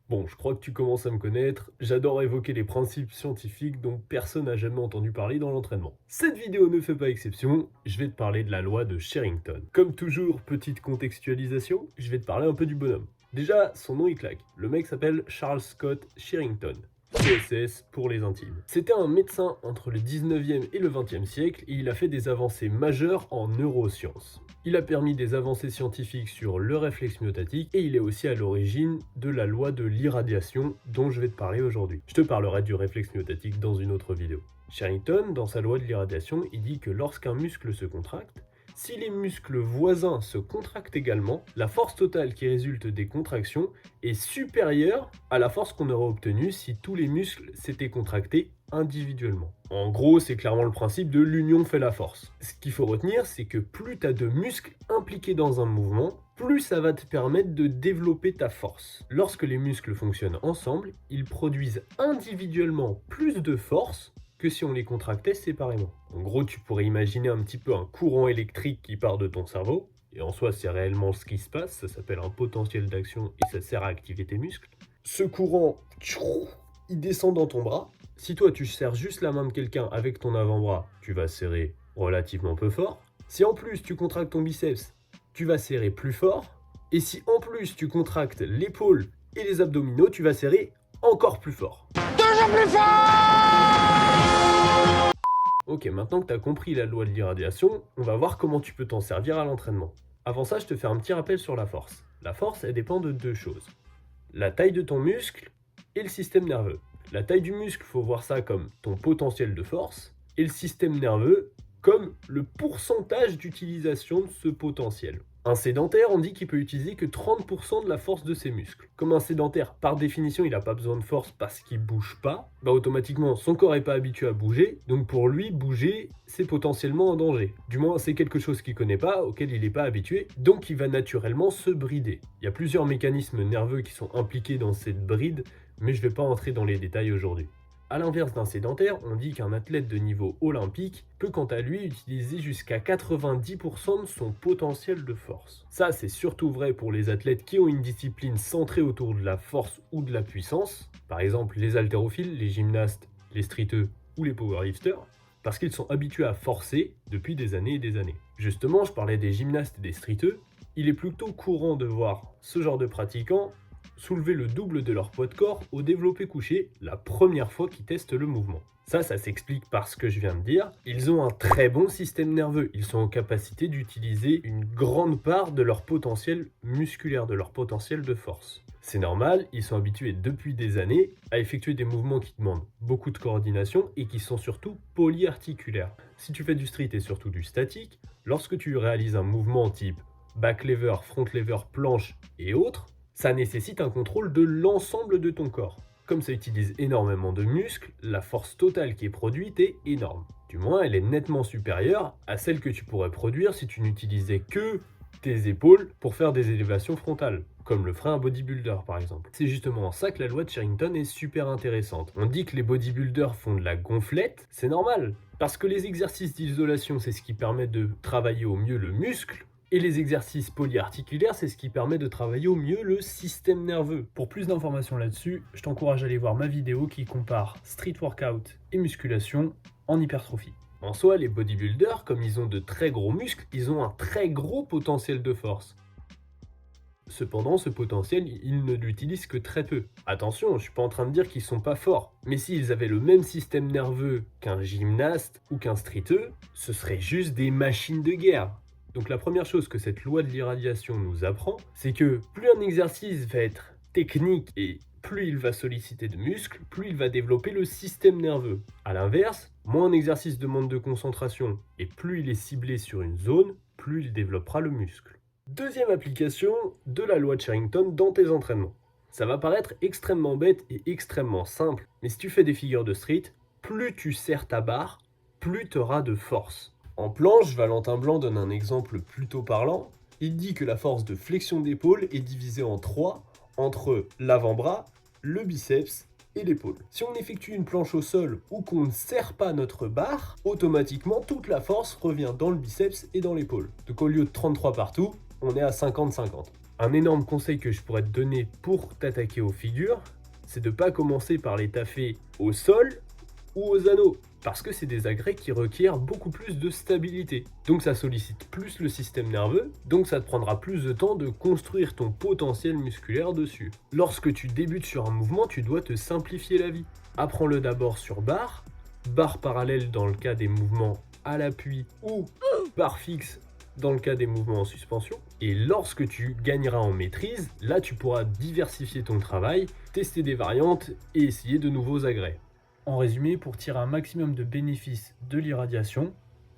Bon, je crois que tu commences à me connaître, j'adore évoquer les principes scientifiques dont personne n'a jamais entendu parler dans l'entraînement. Cette vidéo ne fait pas exception, je vais te parler de la loi de Sherrington. Comme toujours, petite contextualisation, je vais te parler un peu du bonhomme. Déjà, son nom il claque, le mec s'appelle Charles Scott Sherrington. CSS pour les intimes. C'était un médecin entre le 19e et le 20e siècle et il a fait des avancées majeures en neurosciences. Il a permis des avancées scientifiques sur le réflexe myotatique et il est aussi à l'origine de la loi de l'irradiation dont je vais te parler aujourd'hui. Je te parlerai du réflexe myotatique dans une autre vidéo. Sherrington, dans sa loi de l'irradiation, il dit que lorsqu'un muscle se contracte, si les muscles voisins se contractent également, la force totale qui résulte des contractions est supérieure à la force qu'on aurait obtenue si tous les muscles s'étaient contractés individuellement. En gros, c'est clairement le principe de l'union fait la force. Ce qu'il faut retenir, c'est que plus tu as de muscles impliqués dans un mouvement, plus ça va te permettre de développer ta force. Lorsque les muscles fonctionnent ensemble, ils produisent individuellement plus de force que si on les contractait séparément. En gros, tu pourrais imaginer un petit peu un courant électrique qui part de ton cerveau, et en soi, c'est réellement ce qui se passe, ça s'appelle un potentiel d'action et ça sert à activer tes muscles. Ce courant, il descend dans ton bras. Si toi, tu serres juste la main de quelqu'un avec ton avant-bras, tu vas serrer relativement peu fort. Si en plus, tu contractes ton biceps, tu vas serrer plus fort. Et si en plus, tu contractes l'épaule et les abdominaux, tu vas serrer encore plus fort. Toujours plus fort! Ok, maintenant que tu as compris la loi de l'irradiation, on va voir comment tu peux t'en servir à l'entraînement. Avant ça, je te fais un petit rappel sur la force. La force, elle dépend de deux choses. La taille de ton muscle et le système nerveux. La taille du muscle, faut voir ça comme ton potentiel de force, et le système nerveux comme le pourcentage d'utilisation de ce potentiel. Un sédentaire, on dit qu'il peut utiliser que 30% de la force de ses muscles. Comme un sédentaire, par définition, il n'a pas besoin de force parce qu'il bouge pas, automatiquement, son corps n'est pas habitué à bouger, donc pour lui, bouger, c'est potentiellement un danger. Du moins, c'est quelque chose qu'il connaît pas, auquel il n'est pas habitué, donc il va naturellement se brider. Il y a plusieurs mécanismes nerveux qui sont impliqués dans cette bride, mais je ne vais pas entrer dans les détails aujourd'hui. A l'inverse d'un sédentaire, on dit qu'un athlète de niveau olympique peut quant à lui utiliser jusqu'à 90% de son potentiel de force. Ça, c'est surtout vrai pour les athlètes qui ont une discipline centrée autour de la force ou de la puissance, par exemple les haltérophiles, les gymnastes, les streeteux ou les powerlifters, parce qu'ils sont habitués à forcer depuis des années et des années. Justement, je parlais des gymnastes et des streeteux, il est plutôt courant de voir ce genre de pratiquants soulever le double de leur poids de corps au développé couché la première fois qu'ils testent le mouvement. Ça s'explique par ce que je viens de dire. Ils ont un très bon système nerveux. Ils sont en capacité d'utiliser une grande part de leur potentiel musculaire, de leur potentiel de force. C'est normal, ils sont habitués depuis des années à effectuer des mouvements qui demandent beaucoup de coordination et qui sont surtout polyarticulaires. Si tu fais du street et surtout du statique, lorsque tu réalises un mouvement type back lever, front lever, planche et autres, ça nécessite un contrôle de l'ensemble de ton corps. Comme ça utilise énormément de muscles, la force totale qui est produite est énorme. Du moins, elle est nettement supérieure à celle que tu pourrais produire si tu n'utilisais que tes épaules pour faire des élévations frontales, comme le ferait un bodybuilder par exemple. C'est justement en ça que la loi de Sherrington est super intéressante. On dit que les bodybuilders font de la gonflette, c'est normal, parce que les exercices d'isolation, c'est ce qui permet de travailler au mieux le muscle, et les exercices polyarticulaires, c'est ce qui permet de travailler au mieux le système nerveux. Pour plus d'informations là-dessus, je t'encourage à aller voir ma vidéo qui compare street workout et musculation en hypertrophie. En soi, les bodybuilders, comme ils ont de très gros muscles, ils ont un très gros potentiel de force. Cependant, ce potentiel, ils ne l'utilisent que très peu. Attention, je ne suis pas en train de dire qu'ils sont pas forts, mais s'ils avaient le même système nerveux qu'un gymnaste ou qu'un streeteux, ce serait juste des machines de guerre. Donc la première chose que cette loi de l'irradiation nous apprend, c'est que plus un exercice va être technique et plus il va solliciter de muscles, plus il va développer le système nerveux. A l'inverse, moins un exercice demande de concentration et plus il est ciblé sur une zone, plus il développera le muscle. Deuxième application de la loi de Sherrington dans tes entraînements. Ça va paraître extrêmement bête et extrêmement simple, mais si tu fais des figures de street, plus tu serres ta barre, plus tu auras de force. En planche, Valentin Blanc donne un exemple plutôt parlant. Il dit que la force de flexion d'épaule est divisée en 3 entre l'avant-bras, le biceps et l'épaule. Si on effectue une planche au sol ou qu'on ne serre pas notre barre, automatiquement toute la force revient dans le biceps et dans l'épaule. Donc au lieu de 33 partout, on est à 50-50. Un énorme conseil que je pourrais te donner pour t'attaquer aux figures, c'est de ne pas commencer par les taffer au sol ou aux anneaux, parce que c'est des agrès qui requièrent beaucoup plus de stabilité. Donc ça sollicite plus le système nerveux, donc ça te prendra plus de temps de construire ton potentiel musculaire dessus. Lorsque tu débutes sur un mouvement, tu dois te simplifier la vie. Apprends-le d'abord sur barre parallèle dans le cas des mouvements à l'appui ou barre fixe dans le cas des mouvements en suspension. Et lorsque tu gagneras en maîtrise, là tu pourras diversifier ton travail, tester des variantes et essayer de nouveaux agrès. En résumé, pour tirer un maximum de bénéfices de l'irradiation,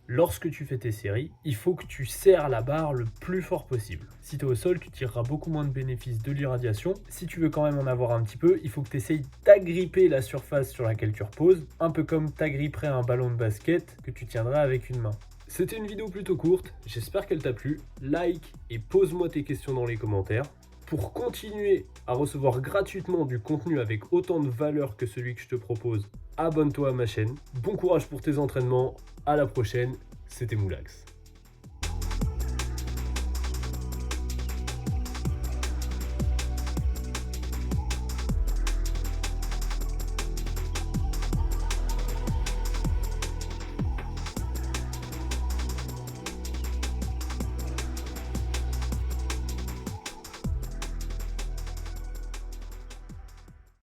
lorsque tu fais tes séries, il faut que tu serres la barre le plus fort possible. Si tu es au sol, tu tireras beaucoup moins de bénéfices de l'irradiation. Si tu veux quand même en avoir un petit peu, il faut que tu essayes d'agripper la surface sur laquelle tu reposes, un peu comme t'agripperais un ballon de basket que tu tiendras avec une main. C'était une vidéo plutôt courte, j'espère qu'elle t'a plu. Like et pose-moi tes questions dans les commentaires. Pour continuer à recevoir gratuitement du contenu avec autant de valeur que celui que je te propose, abonne-toi à ma chaîne. Bon courage pour tes entraînements, à la prochaine, c'était Moulax.